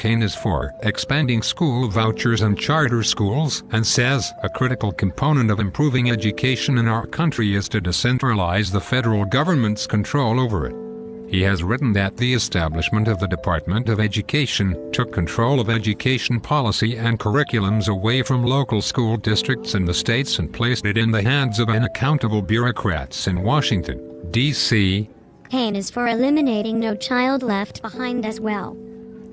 Cain is for expanding school vouchers and charter schools, and says a critical component of improving education in our country is to decentralize the federal government's control over it. He has written that the establishment of the Department of Education took control of education policy and curriculums away from local school districts in the states and placed it in the hands of unaccountable bureaucrats in Washington, D.C. Cain is for eliminating No Child Left Behind as well.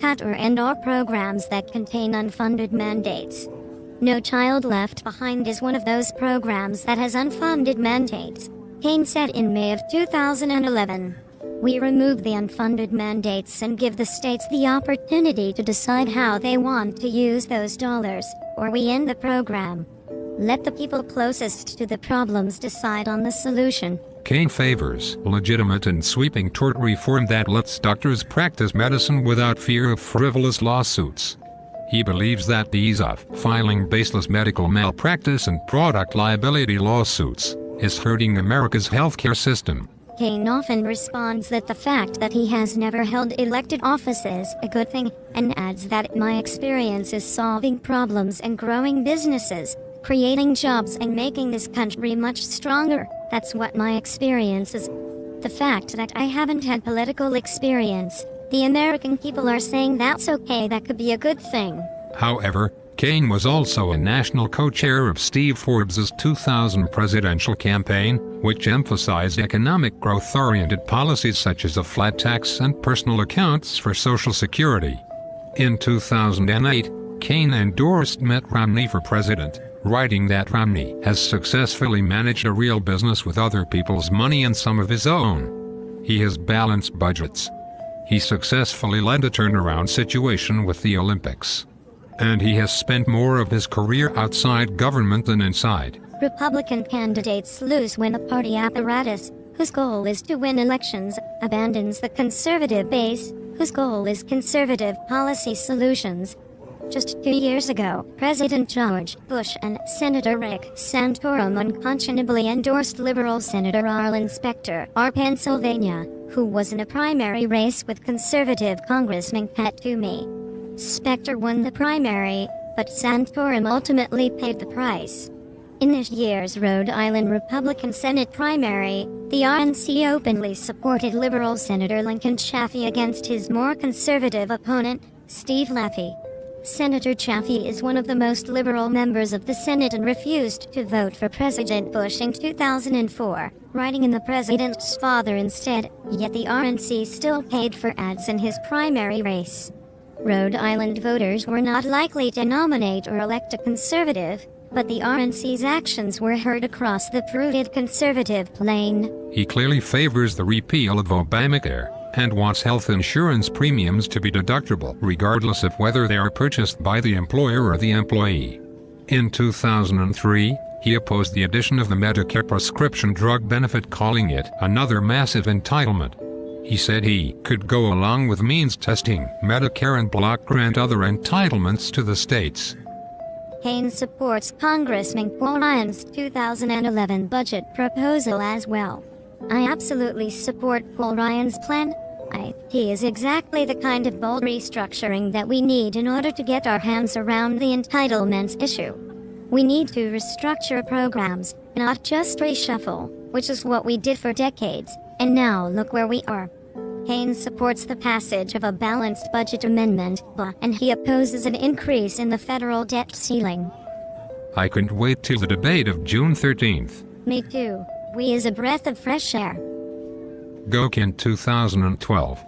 Cut or end all programs that contain unfunded mandates. No Child Left Behind is one of those programs that has unfunded mandates, Cain said in May of 2011. We remove the unfunded mandates and give the states the opportunity to decide how they want to use those dollars, or we end the program. Let the people closest to the problems decide on the solution. Cain favors legitimate and sweeping tort reform that lets doctors practice medicine without fear of frivolous lawsuits. He believes that the ease of filing baseless medical malpractice and product liability lawsuits is hurting America's healthcare system. Cain often responds that the fact that he has never held elected office is a good thing, and adds that my experience is solving problems and growing businesses, creating jobs and making this country much stronger. That's what my experience is. The fact that I haven't had political experience, the American people are saying that's okay, that could be a good thing. However, Cain was also a national co-chair of Steve Forbes' 2000 presidential campaign, which emphasized economic growth-oriented policies such as a flat tax and personal accounts for Social Security. In 2008, Cain endorsed Mitt Romney for president, writing that Romney has successfully managed a real business with other people's money and some of his own. He has balanced budgets. He successfully led a turnaround situation with the Olympics. And he has spent more of his career outside government than inside. Republican candidates lose when the party apparatus, whose goal is to win elections, abandons the conservative base, whose goal is conservative policy solutions. Just 2 years ago, President George Bush and Senator Rick Santorum unconscionably endorsed liberal Senator Arlen Specter of Pennsylvania, who was in a primary race with conservative Congressman Pat Toomey. Specter won the primary, but Santorum ultimately paid the price. In this year's Rhode Island Republican Senate primary, the RNC openly supported liberal Senator Lincoln Chafee against his more conservative opponent, Steve Laffey. Senator Chafee is one of the most liberal members of the Senate and refused to vote for President Bush in 2004, writing in the president's father instead, yet the RNC still paid for ads in his primary race. Rhode Island voters were not likely to nominate or elect a conservative, but the RNC's actions were heard across the fruited conservative plain. He clearly favors the repeal of Obamacare and wants health insurance premiums to be deductible regardless of whether they are purchased by the employer or the employee. In 2003, he opposed the addition of the Medicare prescription drug benefit, calling it another massive entitlement. He said he could go along with means testing Medicare and block grant other entitlements to the states. Cain supports Congressman Paul Ryan's 2011 budget proposal as well. I absolutely support Paul Ryan's plan. He is exactly the kind of bold restructuring that we need in order to get our hands around the entitlements issue. We need to restructure programs, not just reshuffle, which is what we did for decades. And now look where we are. Cain supports the passage of a balanced budget amendment, and he opposes an increase in the federal debt ceiling. I couldn't wait till the debate of June 13th. Me too. We is a breath of fresh air. Go Cain 2012.